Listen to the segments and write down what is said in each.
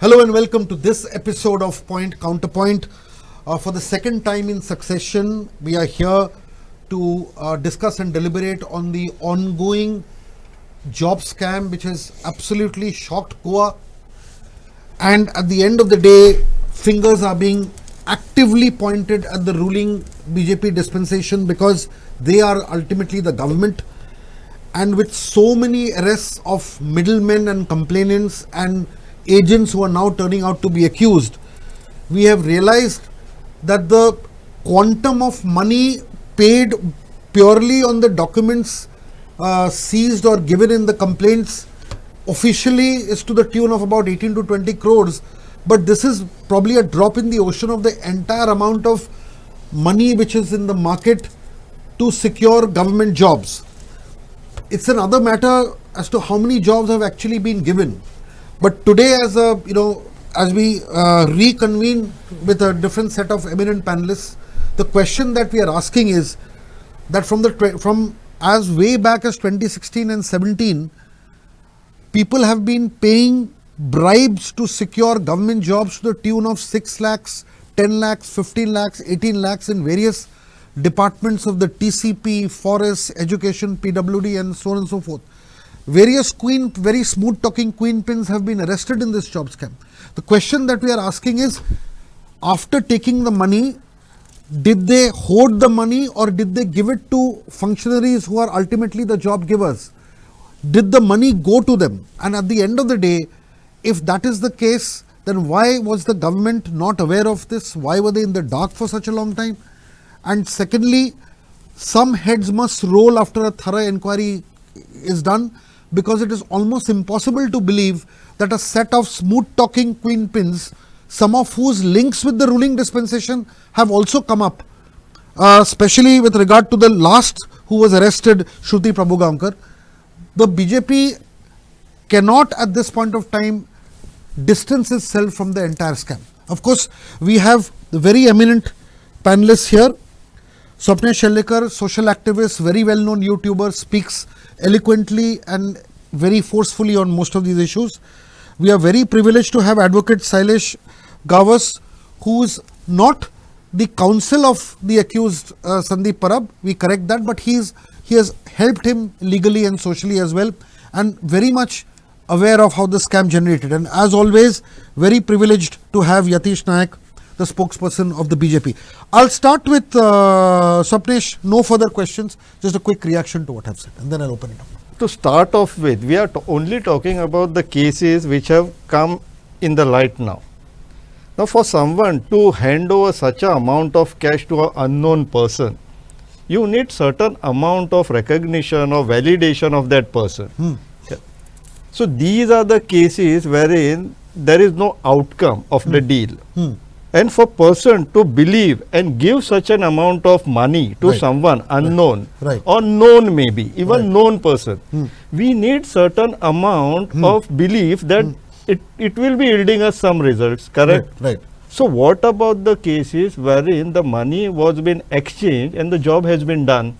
Hello and welcome to this episode of Point Counterpoint. For the second time in succession, we are here to discuss and deliberate on the ongoing job scam which has absolutely shocked Goa. And at the end of the day, fingers are being actively pointed at the ruling BJP dispensation because they are ultimately the government. And with so many arrests of middlemen and complainants and agents who are now turning out to be accused, we have realized that the quantum of money paid purely on the documents seized or given in the complaints officially is to the tune of about 18 to 20 crores. But this is probably a drop in the ocean of the entire amount of money which is in the market to secure government jobs. It's another matter as to how many jobs have actually been given. But today, as we reconvene with a different set of eminent panelists, the question that we are asking is that from as way back as 2016 and 17, people have been paying bribes to secure government jobs to the tune of 6 lakhs, 10 lakhs, 15 lakhs, 18 lakhs in various departments of the TCP, Forest, Education, PWD and so on and so forth. Various very smooth talking queen pins have been arrested in this job scam. The question that we are asking is, after taking the money, did they hoard the money or did they give it to functionaries who are ultimately the job givers? Did the money go to them? And at the end of the day, if that is the case, then why was the government not aware of this? Why were they in the dark for such a long time? And secondly, some heads must roll after a thorough inquiry is done, because it is almost impossible to believe that a set of smooth talking queen pins, some of whose links with the ruling dispensation have also come up, especially with regard to the last who was arrested, Shruti Prabhugaonkar. The BJP cannot at this point of time distance itself from the entire scam. Of course, we have the very eminent panelists here. Swapnesh Shellikar, social activist, very well known YouTuber, speaks eloquently and very forcefully on most of these issues. We are very privileged to have Advocate Sailesh Gavas, who is not the counsel of the accused Sandeep Parab. We correct that, but he has helped him legally and socially as well, and very much aware of how the scam generated. And as always, very privileged to have Yatish Nayak, the spokesperson of the BJP. I'll start with Swapnesh. No further questions, just a quick reaction to what I've said, and then I'll open it up. To start off with, we are only talking about the cases which have come in the light now. Now, for someone to hand over such an amount of cash to an unknown person, you need certain amount of recognition or validation of that person. Okay. So, these are the cases wherein there is no outcome of the deal. And for person to believe and give such an amount of money to someone unknown or known, maybe even known person, we need certain amount of belief that it will be yielding us some results, correct? Right. So what about the cases wherein the money was been exchanged and the job has been done?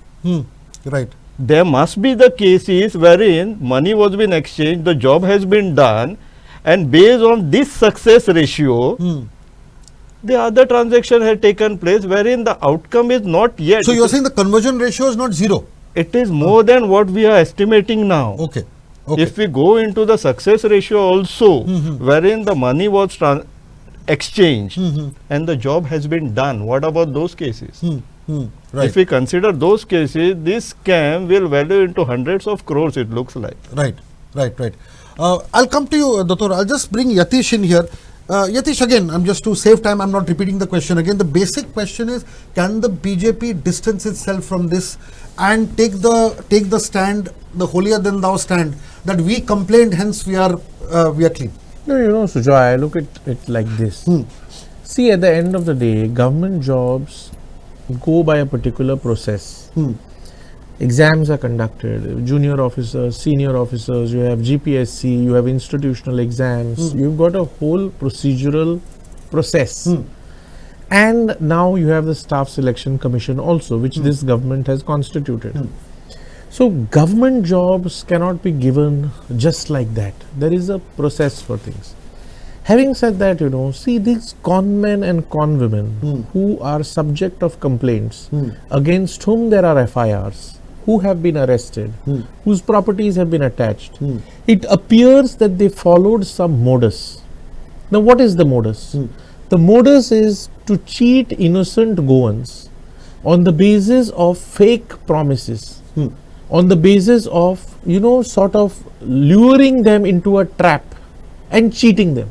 Right. There must be the cases wherein money was been exchanged, the job has been done, and based on this success ratio, the other transaction had taken place wherein the outcome is not yet. So, you are saying the conversion ratio is not zero? It is more than what we are estimating now. Okay. If we go into the success ratio also, wherein the money was exchanged and the job has been done, what about those cases? Right. If we consider those cases, this scam will value into hundreds of crores, it looks like. Right. I'll come to you, Dr. I'll just bring Yatish in here. Yatish, again, I'm just to save time, I'm not repeating the question again. The basic question is, can the BJP distance itself from this and take the stand, the holier than thou stand, that we complained, hence we are clean? No, Sujoy, I look at it like this. See, at the end of the day, government jobs go by a particular process. Exams are conducted, junior officers, senior officers, you have GPSC, you have institutional exams, you've got a whole procedural process. And now you have the staff selection commission also, which this government has constituted. So government jobs cannot be given just like that. There is a process for things. Having said that, see these conmen and conwomen who are subject of complaints, against whom there are FIRs, who have been arrested, whose properties have been attached. It appears that they followed some modus. Now, what is the modus? The modus is to cheat innocent goans on the basis of fake promises, on the basis of, sort of luring them into a trap and cheating them.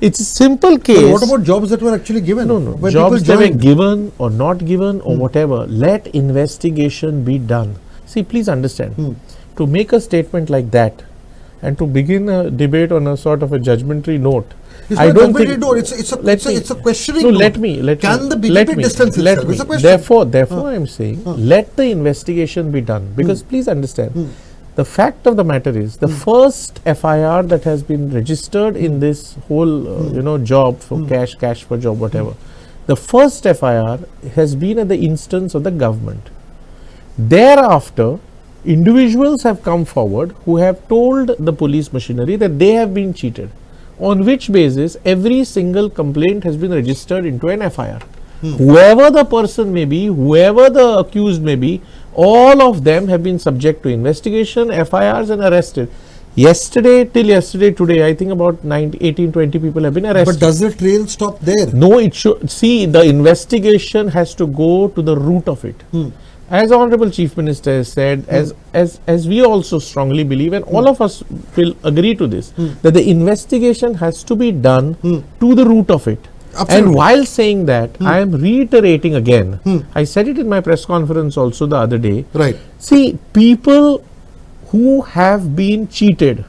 It's a simple case. But what about jobs that were actually given? No. When Jobs people that were joined? given or not given or whatever. Let investigation be done. See, please understand. To make a statement like that and to begin a debate on a sort of a judgmentary note, It's I not don't completely think. door. It's a questioning. No, note. let me. Can the let BJP me, distance let itself? me. It's a question. Therefore, I am saying, let the investigation be done, because please understand, the fact of the matter is the first FIR that has been registered in this whole, job for cash for job, whatever. The first FIR has been at the instance of the government. Thereafter, individuals have come forward who have told the police machinery that they have been cheated, on which basis every single complaint has been registered into an FIR. Whoever the person may be, whoever the accused may be, all of them have been subject to investigation, FIRs, and arrested. Till yesterday, today, I think about 18, 20 people have been arrested. But does the trail stop there? No, it should. See, the investigation has to go to the root of it. As Honorable Chief Minister has said, as we also strongly believe, and all of us will agree to this, that the investigation has to be done to the root of it. Absolutely. And while saying that, I am reiterating again, I said it in my press conference also the other day. Right. See, people who have been cheated,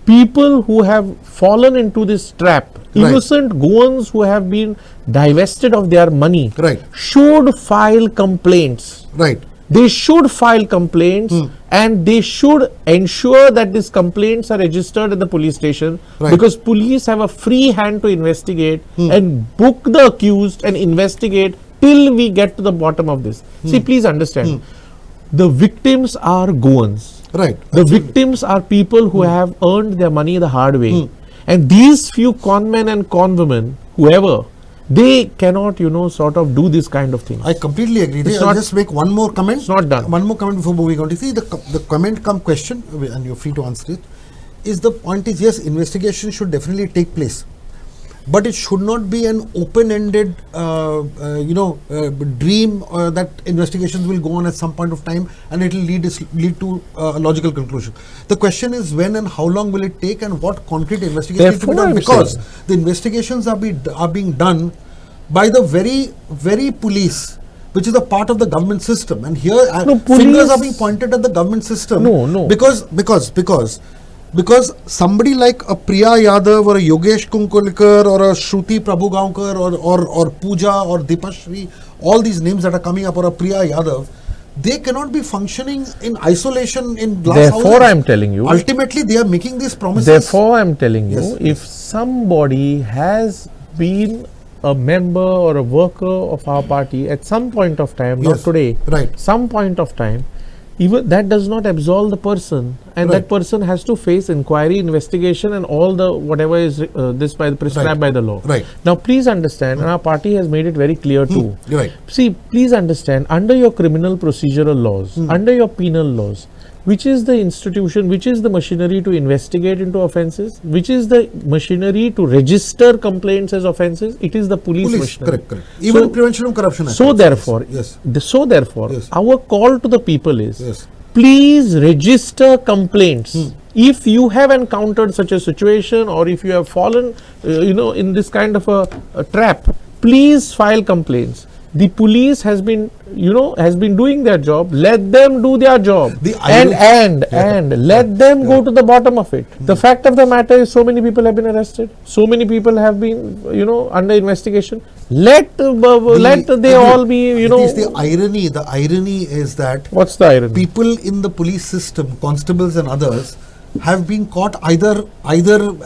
people who have fallen into this trap, innocent goons who have been divested of their money, should file complaints. Right. They should file complaints and they should ensure that these complaints are registered at the police station, because police have a free hand to investigate and book the accused and investigate till we get to the bottom of this. See, please understand, the victims are goons. Right. The victims are people who have earned their money the hard way. And these few conmen and conwomen, whoever, they cannot, sort of do this kind of thing. I completely agree. It's I'll not- just make one more comment. It's not done. One more comment before moving on. You see, the comment come question, and you're free to answer it, is the point is, yes, investigation should definitely take place. But it should not be an open-ended, dream that investigations will go on at some point of time and it will lead to a logical conclusion. The question is when and how long will it take and what concrete investigations need to be Therefore, done, I'm because saying- the investigations are being done by the very police, which is a part of the government system. And here No, fingers police- are being pointed at the government system. No. Because somebody like a Priya Yadav or a Yogesh Kunkulkar or a Shruti Prabhugaonkar or Pooja or Dipashri, all these names that are coming up, or a Priya Yadav, they cannot be functioning in isolation in glass Therefore, houses. I am telling you. Ultimately, they are making these promises. Therefore, I am telling you, Yes, if somebody has been a member or a worker of our party at some point of time, not Yes, today, right. some point of time, even that does not absolve the person, and that Right. person has to face inquiry, investigation, and all the whatever is prescribed by the law. Right. Now, please understand, and our party has made it very clear too. Right. See, please understand, under your criminal procedural laws, under your penal laws, which is the institution, which is the machinery to investigate into offences, which is the machinery to register complaints as offences? It is the police machinery. Correct. Even Prevention of Corruption Act. So therefore, Yes. Yes. Our call to the people is, Yes. please register complaints. If you have encountered such a situation, or if you have fallen, in this kind of a trap, please file complaints. The police has been doing their job. Let them do their job, and let them go to the bottom of it. The fact of the matter is, so many people have been arrested. So many people have been, under investigation. Let they all be, It is the irony. The irony is that What's the irony? people in the police system, constables and others, have been caught either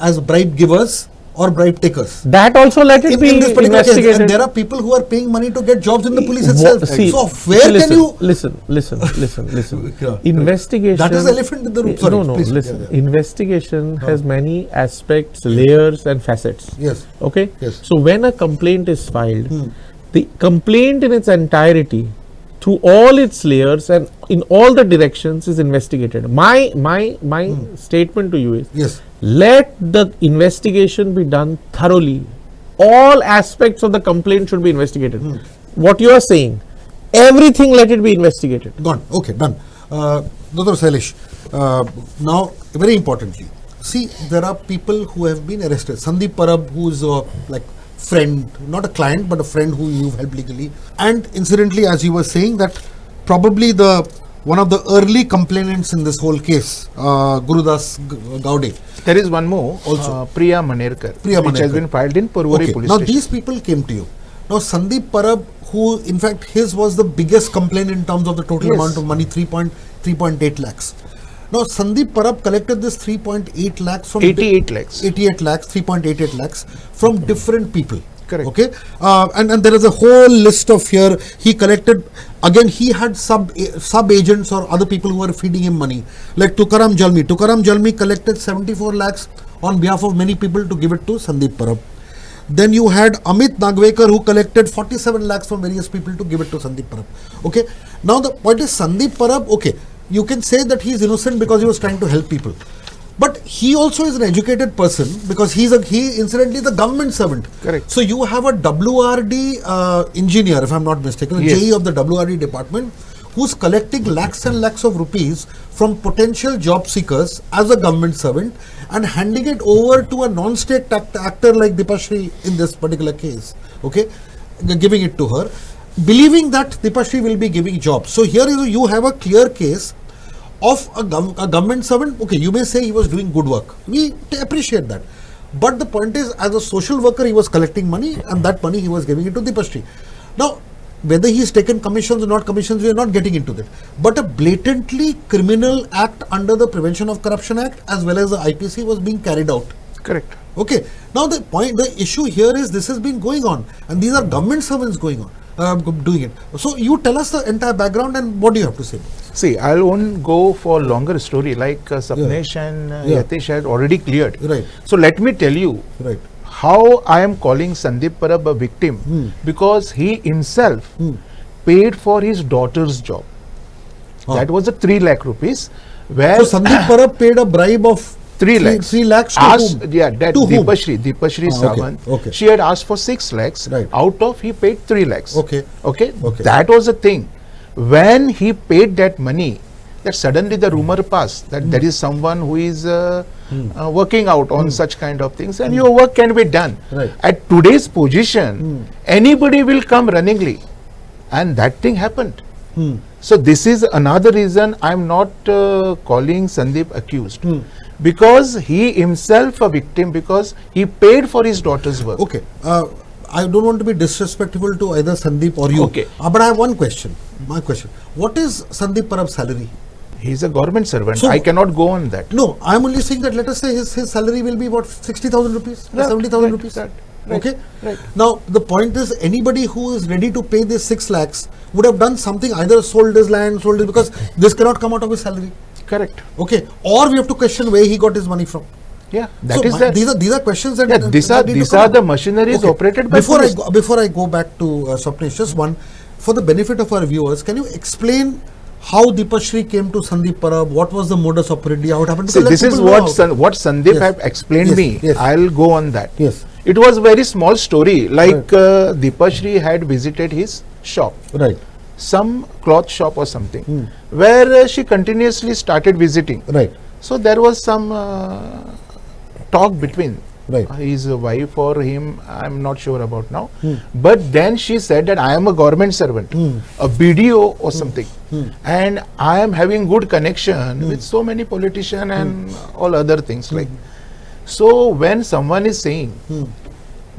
as bribe givers or bribe takers. That also let it be In this particular case, investigated. and there are people who are paying money to get jobs in the police Wha- itself. see, So where listen, can you? Listen. Yeah. Investigation. That is the elephant in the room. Sorry, no. please. Listen. Yeah. Investigation has many aspects, layers, and facets. Yes. Okay. Yes. So when a complaint is filed, the complaint in its entirety, through all its layers and in all the directions, is investigated. My statement to you is: Yes. let the investigation be done thoroughly. All aspects of the complaint should be investigated. What you are saying, everything, let it be investigated. Gone. Okay, done. Dr. Sailesh, now very importantly, see, there are people who have been arrested. Sandeep Parab, who is like friend, not a client, but a friend who you've helped legally. And incidentally, as you were saying, that probably one of the early complainants in this whole case, Gurudas Gowde. There is one more, Also. Priya Manerkar, Priya which has Manerkar. been filed in Purvori Okay. police Now station. these people came to you. Now Sandeep Parab, who in fact his was the biggest complaint in terms of the total Yes. amount of money, 3.8 lakhs. Now Sandeep Parab collected this 3.8 lakhs from 88 lakhs. 88 lakhs, 3.88 lakhs from different people. Correct. Okay. And there is a whole list of here. He collected, again, he had sub agents or other people who were feeding him money. Like Tukaram Jalmi. Tukaram Jalmi collected 74 lakhs on behalf of many people to give it to Sandeep Parab. Then you had Amit Nagvekar, who collected 47 lakhs from various people to give it to Sandeep Parab. Okay. Now the point is, Sandeep Parab, okay, you can say that he is innocent because he was trying to help people. But he also is an educated person because he incidentally is a government servant. Correct. So you have a WRD engineer, if I'm not mistaken, a Yes. JE of the WRD department, who's collecting lakhs and lakhs of rupees from potential job seekers as a government servant and handing it over to a non-state actor like Dipashri in this particular case. Okay, giving it to her, believing that Dipashri will be giving jobs. So here you have a clear case of a government servant. Okay, you may say he was doing good work. We appreciate that. But the point is, as a social worker, he was collecting money, and that money he was giving it to Dipashri. Now, whether he's taken commissions or not commissions, we are not getting into that. But a blatantly criminal act under the Prevention of Corruption Act as well as the IPC was being carried out. Correct. Okay. Now the issue here is this has been going on, and these are government servants doing it. So you tell us the entire background and what do you have to say? See, I won't go for longer story like Sapnesh and Yeah. Yatish had already cleared. Right. So let me tell you Right. how I am calling Sandeep Parab a victim because he himself paid for his daughter's job. That was a 3 lakh rupees. Where So Sandeep Parab paid a bribe of 3 lakhs. 3 lakhs to asked, whom? Yeah, that To whom? Dipashri Okay, Sawant. okay. She had asked for 6 lakhs. Right. Out of he paid 3 lakhs. Okay. Okay. Okay. That was the thing. When he paid that money, that suddenly the rumor passed that there is someone who is working out on such kind of things, and your work can be done. Right. At today's position, anybody will come runningly, and that thing happened. So this is another reason I am not calling Sandeep accused, because he himself a victim because he paid for his daughter's work. Okay. I don't want to be disrespectful to either Sandeep or you. Okay. But I have one question. My question. What is Sandeep Parab's salary? He is a government servant. So- I cannot go on that. No, I am only saying that let us say his salary will be what, 60,000 rupees? Yeah, 70,000 right, rupees? right, right, Okay. right. Now, the point is anybody who is ready to pay this 6 lakhs would have done something, either sold his land, sold it, because this cannot come out of his salary. Correct. Okay. Or we have to question where he got his money from. Yeah, that So is that. these are questions that Yeah, these that need to are come up. the machineries operated by police. Before I go back to Swapnesh, just one, for the benefit of our viewers, can you explain how Dipashri came to Sandeep Parab? What was the modus operandi? How it happened? See, Because let this is people know how- what Sandeep Yes. have explained Yes, me. yes. I'll go on that. Yes. It was very small story. Like Dipashri had visited his shop, Right. some cloth shop or something, where she continuously started visiting. Right. So there was some talk between Right. his wife or him. I'm not sure about now. But then she said that I am a government servant, a BDO or something, and I am having good connection with so many politicians and all other things like. So when someone is saying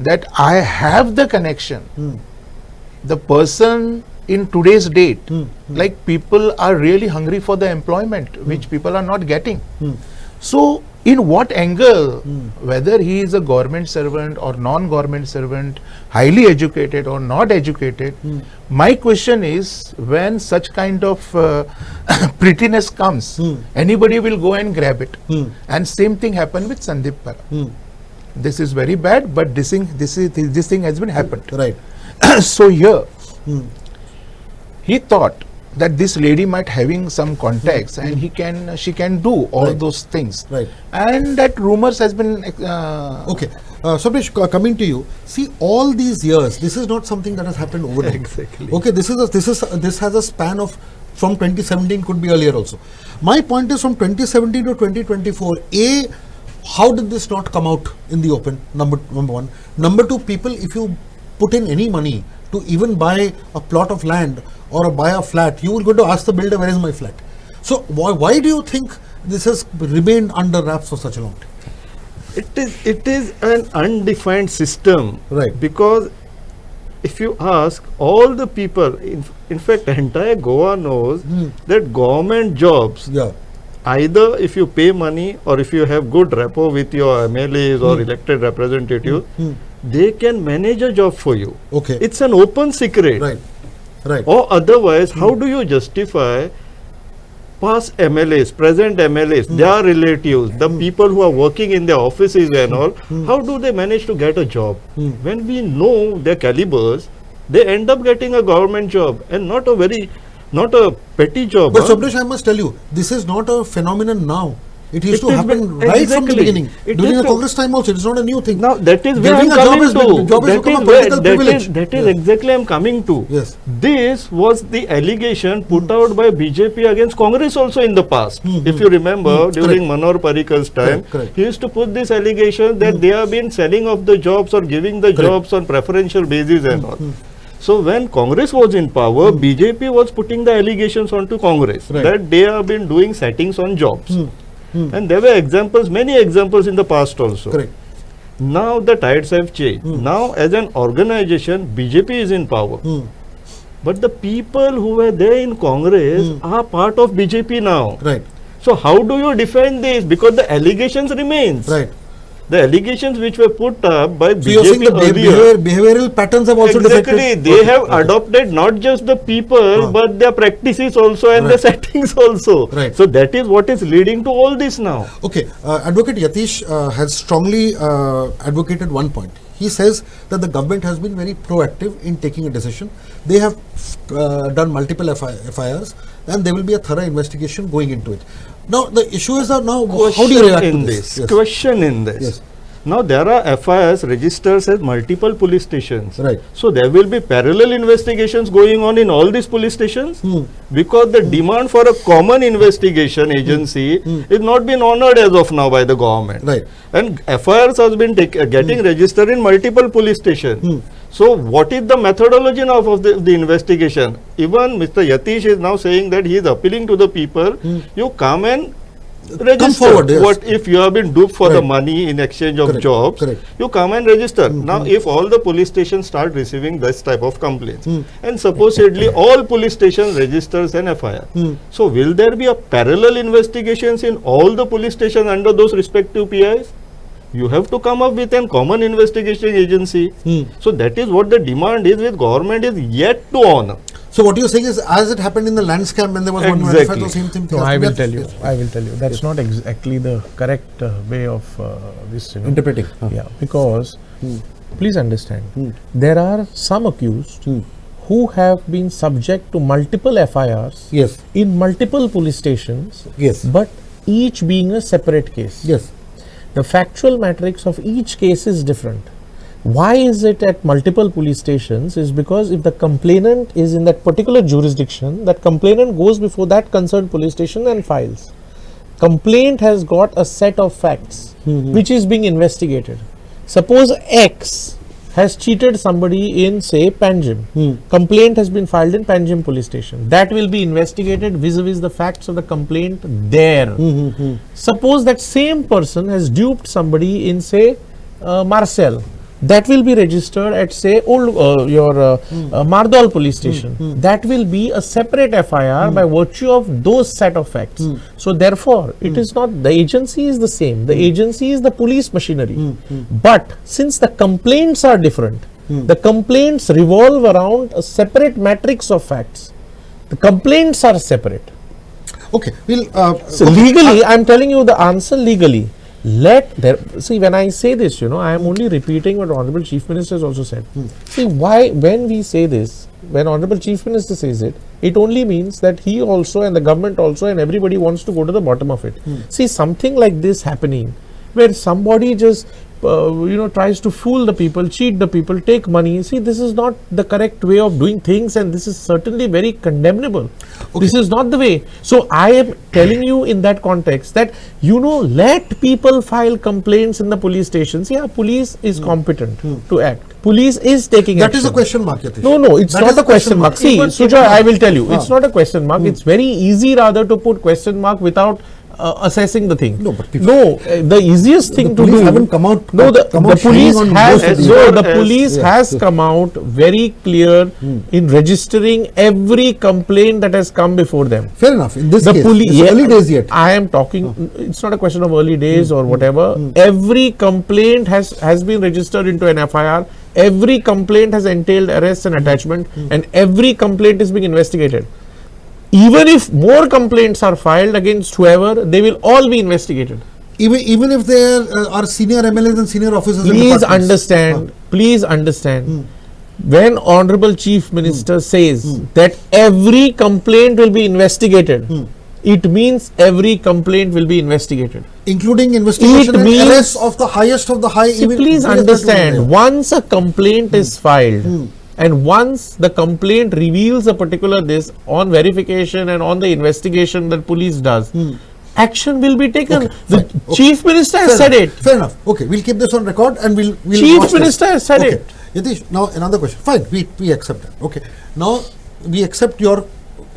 that I have the connection, the person in today's date, like people are really hungry for the employment, which people are not getting. So, in what angle, whether he is a government servant or non-government servant, highly educated or not educated, my question is, when such kind of prettiness comes, anybody will go and grab it. And same thing happened with Sandeep Para. This is very bad, but this thing has been happened. Right. So here, he thought that this lady might having some contacts and she can do all Right. those things. Right. And that rumors has been Okay. Sabresh, coming to you. See, all these years, this is not something that has happened overnight. Exactly. Okay, this has a span of from 2017, could be earlier also. My point is, from 2017 to 2024, how did this not come out in the open? Number one. Number two, people, if you put in any money to even buy a plot of land or buy a flat, you will go to ask the builder, where is my flat? So why do you think this has remained under wraps for such a long time? It is an undefined system. Right. Because if you ask all the people, in fact, entire Goa knows that government jobs, Yeah. either if you pay money or if you have good rapport with your MLAs or elected representatives, they can manage a job for you. Okay. It's an open secret. Right. Right. Or otherwise, how do you justify past MLAs, present MLAs, their relatives, the people who are working in their offices and all, how do they manage to get a job? When we know their calibers, they end up getting a government job, and not a petty job. But Sabresh, I must tell you, this is not a phenomenon now. It used to It is happen been- right from the exactly. beginning. It During is the to- Congress time also, it's not a new thing. Now that is where Giving I'm a job coming has to. been- job has That become a is where- political that privilege. is- that is Yes. exactly I'm coming to. Yes. This was the allegation put out by BJP against Congress also in the past. If you remember, during Manohar Parrikar's time, Correct. he used to put this allegation that they have been selling off the jobs or giving the jobs on preferential basis and all. So when Congress was in power, BJP was putting the allegations onto Congress Right. that they have been doing settings on jobs. And there were examples, many examples in the past also. Correct. Now the tides have changed. Now as an organization, BJP is in power. But the people who were there in Congress are part of BJP now. Right. So how do you defend this? Because the allegations remains. Right. The allegations which were put up by So you're saying BJP the earlier. behavioral patterns have also Exactly, defected? they Okay. have adopted not just the people but their practices also and the Right. settings also. Right. So that is what is leading to all this now. Okay, Advocate Yatish has strongly advocated one point. He says that the government has been very proactive in taking a decision. They have done multiple FIRs and there will be a thorough investigation going into it. Now, the issue is that now, how do you react in to this? Yes. Question in this. Yes. Now there are FIRs registered at multiple police stations. Right. So there will be parallel investigations going on in all these police stations because the demand for a common investigation agency is not been honored as of now by the government. Right. And FIRs has been getting registered in multiple police stations. So what is the methodology now of the investigation? Even Mr. Yatish is now saying that he is appealing to the people, you come and register. forward, yes. What if you have been duped for the Right. money in exchange of Correct, jobs? correct. You come and register. Now, if all the police stations start receiving this type of complaints, and supposedly all police stations registers an FIR, so will there be a parallel investigations in all the police stations under those respective PIs? You have to come up with a common investigation agency. So that is what the demand is with government is yet to honor. So what you're saying is, as it happened in the land scam when there was one Exactly. manifesto, same thing. No, has I to be will happened. tell you. Yes. I will tell you. That's not exactly the correct way of this. You know. Interpreting. Yeah, because please understand, there are some accused who have been subject to multiple FIRs Yes. in multiple police stations, Yes. but each being a separate case. Yes. The factual matrix of each case is different. Why is it at multiple police stations? Is because if the complainant is in that particular jurisdiction, that complainant goes before that concerned police station and files. Complaint has got a set of facts which is being investigated. Suppose X has cheated somebody in, say, Panjim. Complaint has been filed in Panjim police station. That will be investigated vis-a-vis the facts of the complaint there. Suppose that same person has duped somebody in, say, Marcel. that will be registered at say Mardol police station. That will be a separate FIR by virtue of those set of facts. So therefore, it is not, the agency is the same. The agency is the police machinery. But since the complaints are different, the complaints revolve around a separate matrix of facts. The complaints are separate. Okay, we'll. So legally, I'm telling you the answer legally. See, when I say this, I am only repeating what Honorable Chief Minister has also said. See, when we say this, when Honorable Chief Minister says it, it only means that he also and the government also and everybody wants to go to the bottom of it. See, something like this happening, where somebody just tries to fool the people, cheat the people, take money. See, this is not the correct way of doing things, and this is certainly very condemnable. Okay. This is not the way. So I am telling you in that context that, let people file complaints in the police stations. Yeah, police is competent to act. Police is taking action. That is a question mark, Yatish. No, it's not a question mark. See, Sujoy, I will tell you, it's not a question mark. It's very easy rather to put question mark without assessing the thing. The easiest thing to do. Haven't come out. The police has come out very clear in registering every complaint that has come before them. Fair enough. In this case, it's early days yet. I am talking. It's not a question of early days or whatever. Every complaint has been registered into an FIR. Every complaint has entailed arrest and attachment, and every complaint is being investigated. Even if more complaints are filed against whoever, they will all be investigated. Even if there are senior MLAs and senior officers. Please understand. When Honorable Chief Minister says that every complaint will be investigated, it means every complaint will be investigated. Including investigation and arrests of the highest of the high. Please understand, once a complaint is filed, and once the complaint reveals a particular on verification and on the investigation that police does, action will be taken. The Chief Minister has said it. Fair enough. Okay, we'll keep this on record and we'll Chief Minister has said it. Yatish, now another question. Fine, we accept that. Okay, now we accept your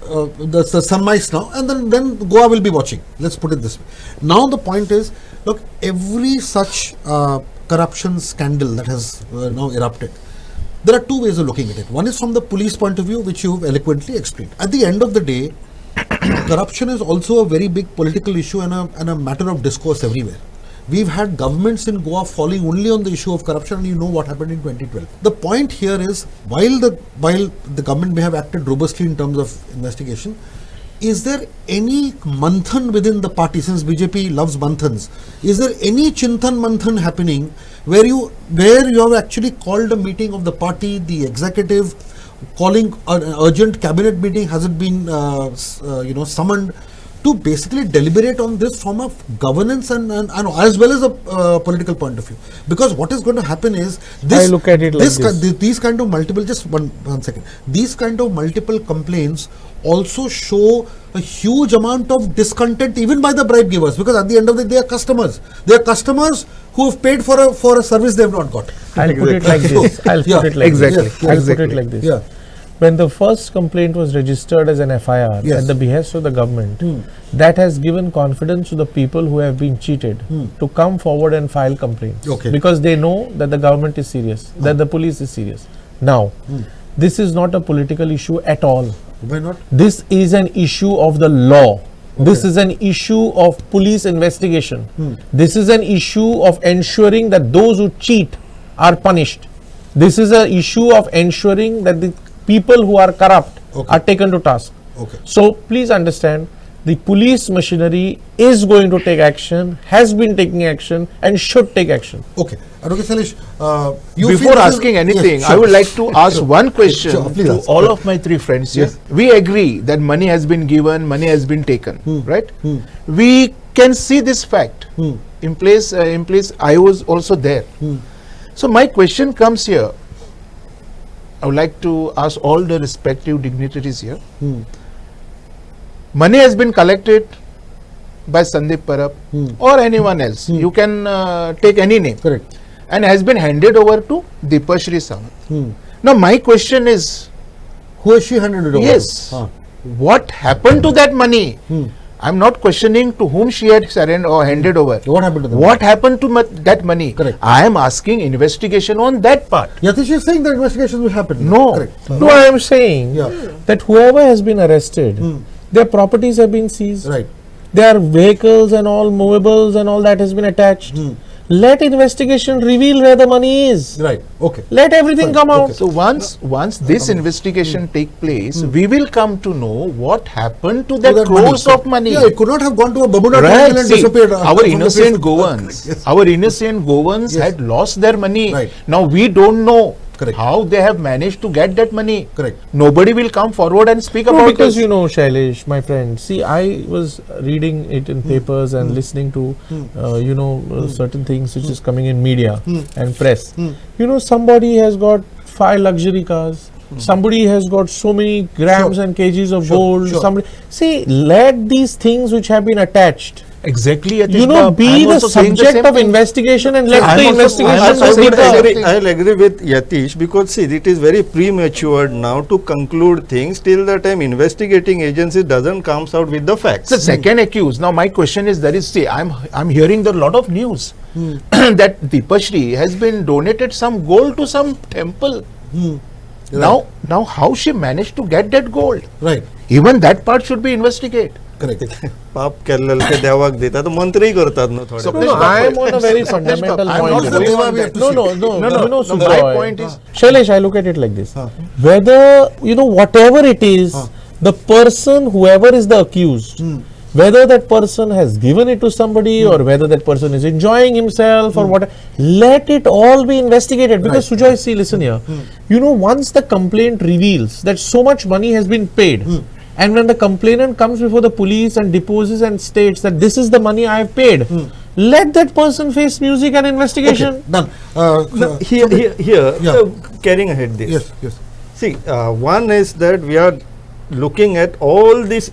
the surmise now, and then Goa will be watching. Let's put it this way. Now the point is, look, every such corruption scandal that has now erupted, there are two ways of looking at it. One is from the police point of view, which you have eloquently explained. At the end of the day, corruption is also a very big political issue and a matter of discourse everywhere. We've had governments in Goa falling only on the issue of corruption, and you know what happened in 2012. The point here is, while the government may have acted robustly in terms of investigation, is there any manthan within the party, since BJP loves manthans, is there any chintan manthan happening where you have actually called a meeting of the party, the executive, calling an urgent cabinet meeting? Has it been summoned to basically deliberate on this from a governance and as well as a political point of view? Because what is going to happen is this. I look at it like this. These kind of multiple, just one second. These kind of multiple complaints also show a huge amount of discontent even by the bribe givers, because at the end of the day they are customers. They are customers who have paid for a service they have not got. I'll put it like this. I'll put it like this. Yeah. When the first complaint was registered as an FIR at the behest of the government, that has given confidence to the people who have been cheated to come forward and file complaints. Okay. Because they know that the government is serious, that the police is serious. Now, this is not a political issue at all. Why not? This is an issue of the law. This is an issue of police investigation. This is an issue of ensuring that those who cheat are punished. This is an issue of ensuring that the people who are corrupt are taken to task. Okay. So please understand, the police machinery is going to take action, has been taking action, and should take action. Okay. Advocate Sailesh, before asking anything, I would like to ask one question to all of my three friends here. We agree that money has been given, money has been taken, right? We can see this fact. In place, I was also there. So my question comes here. I would like to ask all the respective dignitaries here. Money has been collected by Sandeep Parab or anyone else. You can take any name. Correct. And has been handed over to Deepashri Sawant. Now my question is, who has she handed it over? Yes. What happened to that money? I'm not questioning to whom she had surrendered or handed over. What happened to them? What happened to that money? Correct. I am asking investigation on that part. Yatish is saying that investigation will happen. No. Correct. No, I am saying Yeah. that whoever has been arrested, their properties have been seized. Right. Their vehicles and all movables and all that has been attached. Let investigation reveal where the money is. Right. Okay. Let everything come out. So once this investigation take place, we will come to know what happened to that that crores money. of money. Yeah, it could not have gone to a Bermuda Right. Triangle and See, disappeared. our from the innocent face of- Goans, Yes. our innocent Goans Yes. had lost their money. Right. Now we don't know Correct. how they have managed to get that money. Correct. Nobody will come forward and speak No, about because this. you know, Shailesh, my friend, see, I was reading it in papers and listening to, certain things which is coming in media and press. You know, somebody has got 5 luxury cars. Somebody has got so many grams Sure. and kgs of Sure, gold. sure. Somebody, see, let these things which have been attached, Exactly. Yatish you know, Bab. be I'm the also saying the subject same of thing. investigation and let I'm the also- investigation I'm also I be saying would the same done. agree, thing. I'll agree with Yatish, because see, it is very premature now to conclude things till the time investigating agency doesn't comes out with the facts. The second accused. Now my question is, I'm hearing the lot of news that Deepashri has been donated some gold to some temple. Now how she managed to get that gold? Right. Even that part should be investigated. Correct. पाप केलेलं ते देवाक देतात तर मंत्री करतात ना थोडे. So- No, I am on a very fundamental I'm point. not you going know. on that. No, No, no, Sujoy. my point is- Shailesh, I look at it like this. Whether, whatever it is, the person, whoever is the accused, whether that person has given it to somebody or whether that person is enjoying himself or what, let it all be investigated. Because Sujoy, see, listen here. Once the complaint reveals that so much money has been paid, and when the complainant comes before the police and deposes and states that this is the money I have paid, let that person face music and investigation. Okay. Done. No, here, Yeah. carrying ahead this. Yes. Yes. See, one is that we are looking at all these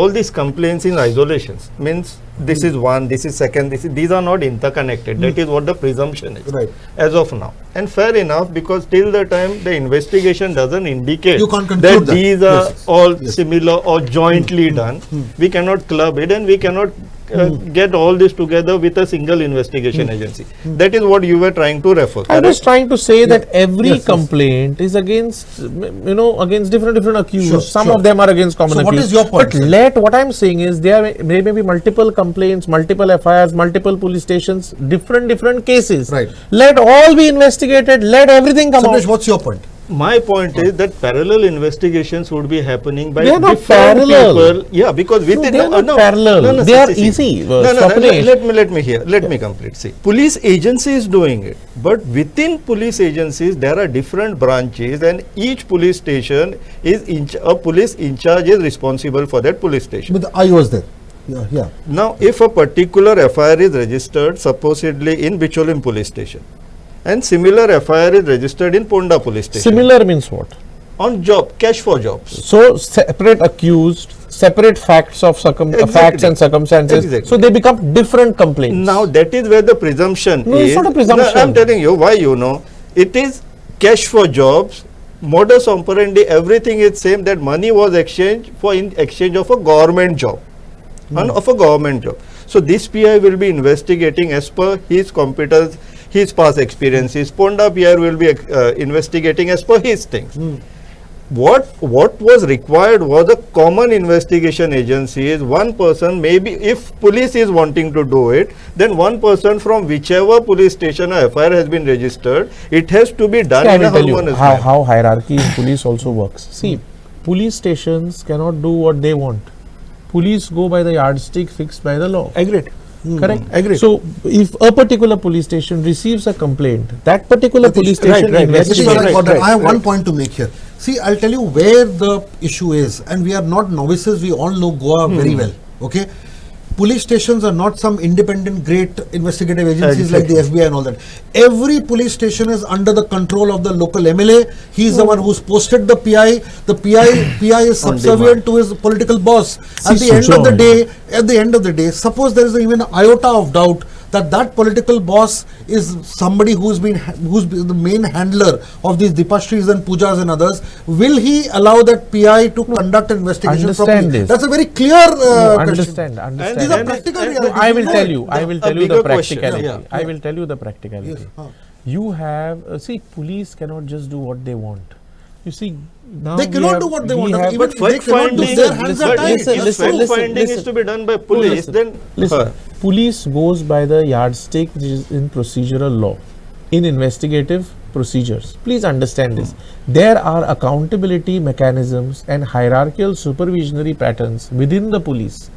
all these complaints in isolations. Means this is one, this is second, these are not interconnected. That is what the presumption is. Right. As of now. And fair enough, because till the time the investigation doesn't indicate You can't conclude that. these are Yes. all Yes. similar or jointly done, we cannot club it and we cannot get all this together with a single investigation agency. That is what you were trying to refer. I was correct? trying to say that every Yes, yes. complaint is against, against different accused. Sure, Some sure. of them are against common So what accused. is your point, But sir? what I'm saying is there may be multiple complaints, multiple FIRs, multiple police stations, different cases. Right. Let all be investigated. Let everything come Sandesh, out. what's your point? My point is that parallel investigations would be happening by They are not different parallel. people. Yeah, because No, within they are not parallel. They are easy. Let me hear. Let me complete. See, police agency is doing it, but within police agencies there are different branches, and each police station is a police in charge is responsible for that police station. But I was there. Yeah. Now, if a particular FIR is registered supposedly in Bicholim police station, and similar FIR is registered in Ponda police station. Similar means what? On job, cash for jobs. So separate accused, separate facts of Exactly. facts and circumstances. Exactly. So they become different complaints. Now that is where the presumption No, is. it's not a presumption. No, I'm telling you why. It is cash for jobs. Modus operandi, everything is same. That money was exchanged in exchange of a government job, of a government job. So this PI will be investigating as per his competence, his past experiences. Ponda PI will be investigating as per his things. What was required was a common investigation agency. Is one person, maybe if police is wanting to do it, then one person from whichever police station a FIR has been registered, it has to be done See, I in a will tell you harmonious manner. how hierarchy in police also works. See, police stations cannot do what they want. Police go by the yardstick fixed by the law. Agreed. Correct? Agreed. So, if a particular police station receives a complaint, that particular police station right. investigates. Yatish, Right, I have one point to make here. See, I'll tell you where the issue is, and we are not novices. We all know Goa very well. Okay, police stations are not some independent great investigative agencies like the FBI and all that. Every police station is under the control of the local MLA. He is the one who's posted the PI. The PI is subservient to his political boss. At the end of the day, suppose there is even an iota of doubt that political boss is somebody who's the main handler of these Dipashris and Pujas and others, will he allow that PI to conduct an investigation Understand properly? this. That's a very clear Understand. And these are practical realities. I will You know tell it. you. I will A tell you the bigger question, practicality. yeah. I will tell you the practicality. Yes. You have see, police cannot just do what they want. You see, now They we cannot have- do what they we want. have- Even But they cannot do, their hands are tied. listen, if listen, fact finding listen. is to be done by police, listen, then listen. Police goes by the yardstick which is in procedural law, in investigative procedures. Please understand this. There are accountability mechanisms and hierarchical supervisionary patterns within the police.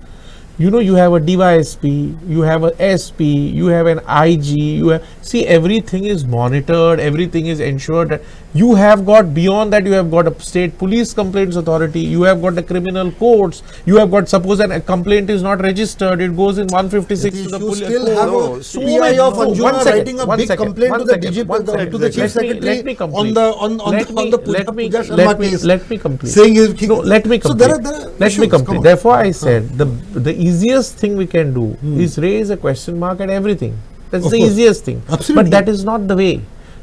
You know, you have a DYSP, you have a SP, you have an IG, you have, see, everything is monitored, everything is ensured that you have got, beyond that, you have got a state police complaints authority, you have got the criminal courts, you have got, suppose a complaint is not registered, it goes in 156 to the You police. still court. have No, a so PI of one Anjuna second, writing a one big second, complaint one to the second, DGP, one second. to the chief secretary Let me on complete. the Puja Sharma case. Let me complete. Saying No, let me complete. So there are Let issues, me come complete. on. Therefore, I said the easiest thing we can do is raise a question mark at everything. That's Of the course. easiest thing. Absolutely. But that is not the way.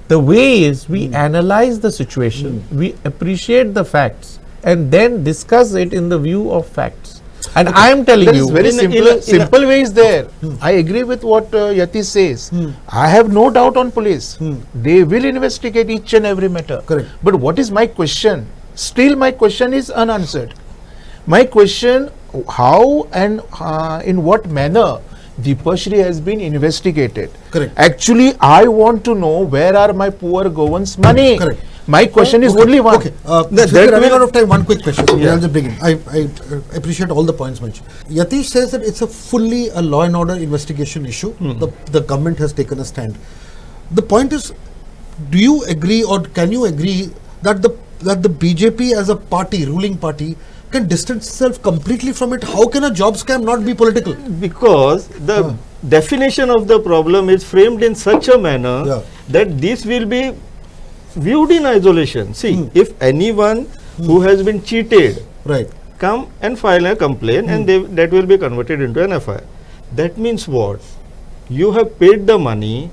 The way is we analyze the situation, we appreciate the facts, and then discuss it in the view of facts. And I am telling There you, is very simple way is there. I agree with what Yati says. I have no doubt on police. They will investigate each and every matter. Correct. But what is my question? Still my question is unanswered. My question, how and in what manner Dipashri has been investigated. Correct. Actually, I want to know where are my poor Govans' money. Correct. My question is only one. Okay, since we're running out of time, one quick question. So I'll just begin. I appreciate all the points mentioned. Yatish says that it's a fully a law and order investigation issue. The government has taken a stand. The point is, do you agree or can you agree that the BJP as a party, ruling party, can distance itself completely from it? How can a job scam not be political? because the definition of the problem is framed in such a manner Yeah. that this will be viewed in isolation. See, if anyone who has been cheated Right. come and file a complaint and that will be converted into an FIR. That means what? You have paid the money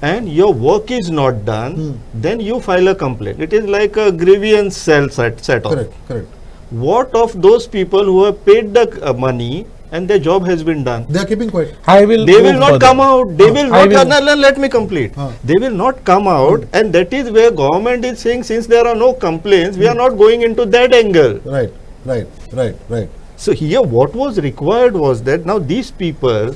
and your work is not done, then you file a complaint. It is like a grievance cell set off. Correct. What of those people who have paid the money and their job has been done? They are keeping quiet. I will. They go will not further. come out. They will I not. will- Let me complete. They will not come out, and that is where government is saying, since there are no complaints, we are not going into that angle. Right. So here, what was required was that now these people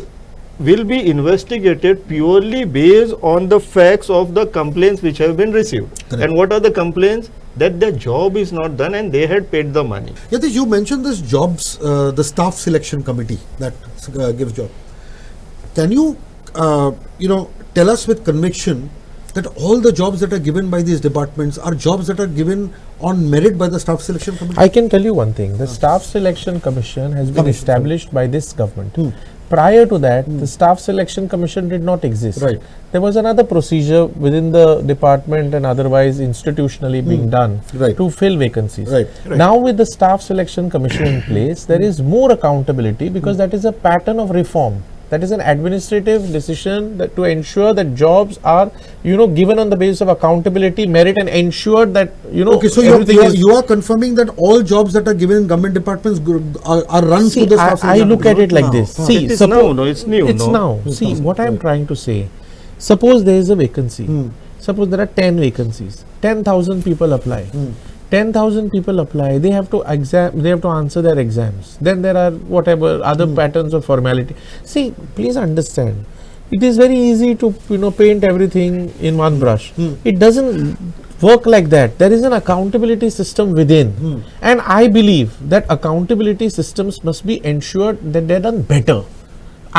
will be investigated purely based on the facts of the complaints which have been received. Correct. And what are the complaints? That their job is not done and they had paid the money. Yatish, you mentioned this jobs, the staff selection committee that gives job. Can you, tell us with conviction that all the jobs that are given by these departments are jobs that are given on merit by the staff selection committee? I can tell you one thing. The Staff Selection Commission has been established by this government. Prior to that, the Staff Selection Commission did not exist. Right. There was another procedure within the department and otherwise institutionally being done Right. to fill vacancies. Right. Now with the Staff Selection Commission in place, there is more accountability because that is a pattern of reform. That is an administrative decision that to ensure that jobs are, given on the basis of accountability, merit, and ensured that, Okay, so everything is. you are confirming that all jobs that are given in government departments are run See, through the staff I selection look at committee? it like this. See, It is suppose now, no, it's new, It's no? now. See, what I am trying to say. Suppose there is a vacancy. Suppose there are 10 vacancies. 10,000 people apply. 10,000 people apply. They have to They have to answer their exams. Then there are whatever other patterns of formality. See, please understand. It is very easy to paint everything in one brush. It doesn't work like that. There is an accountability system within, and I believe that accountability systems must be ensured that they're done better.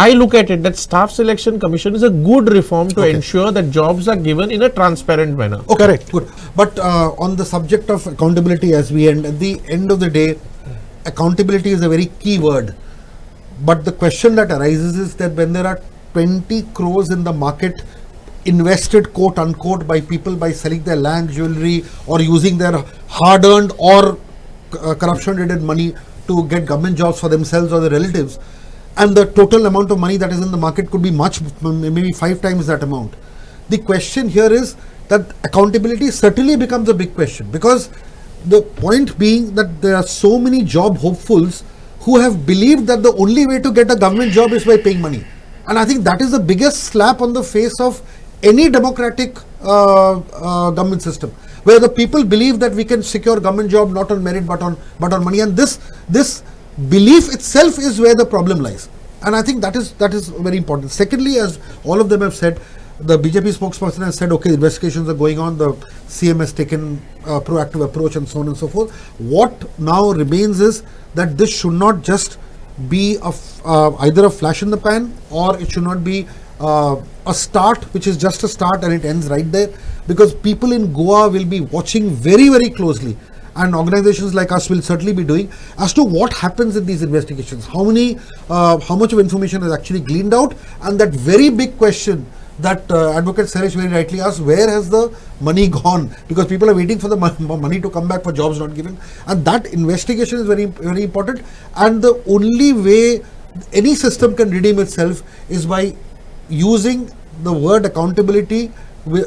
I look at it that Staff Selection Commission is a good reform to ensure that jobs are given in a transparent manner. Okay, correct. Good. But on the subject of accountability, as we end, at the end of the day, accountability is a very key word. But the question that arises is that when there are 20 crores in the market invested, quote unquote, by people by selling their land, jewelry, or using their hard-earned or corruption-related money to get government jobs for themselves or their relatives, and the total amount of money that is in the market could be much, maybe 5 times that amount. The question here is that accountability certainly becomes a big question, because the point being that there are so many job hopefuls who have believed that the only way to get a government job is by paying money. And I think that is the biggest slap on the face of any democratic government system, where the people believe that we can secure government job not on merit but on money, and this belief itself is where the problem lies. And I think that is very important. Secondly, as all of them have said, the BJP spokesperson has said, okay, investigations are going on, the CM has taken a proactive approach and so on and so forth. What now remains is that this should not just be either a flash in the pan, or it should not be a start which is just a start and it ends right there, because people in Goa will be watching very, very closely, and organizations like us will certainly be doing, as to what happens in these investigations, how much of information is actually gleaned out, and that very big question that Advocate Suresh very rightly asked, where has the money gone? Because people are waiting for the money to come back for jobs not given, and that investigation is very, very important. And the only way any system can redeem itself is by using the word accountability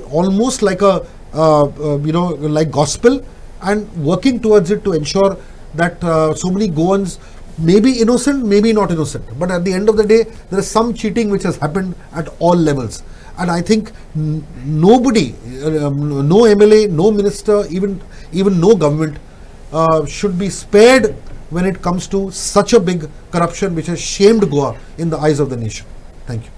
almost like a like gospel, and working towards it to ensure that so many Goans may be innocent, maybe not innocent, but at the end of the day there is some cheating which has happened at all levels. And I think nobody, no MLA, no minister, even no government should be spared when it comes to such a big corruption which has shamed Goa in the eyes of the nation. Thank you.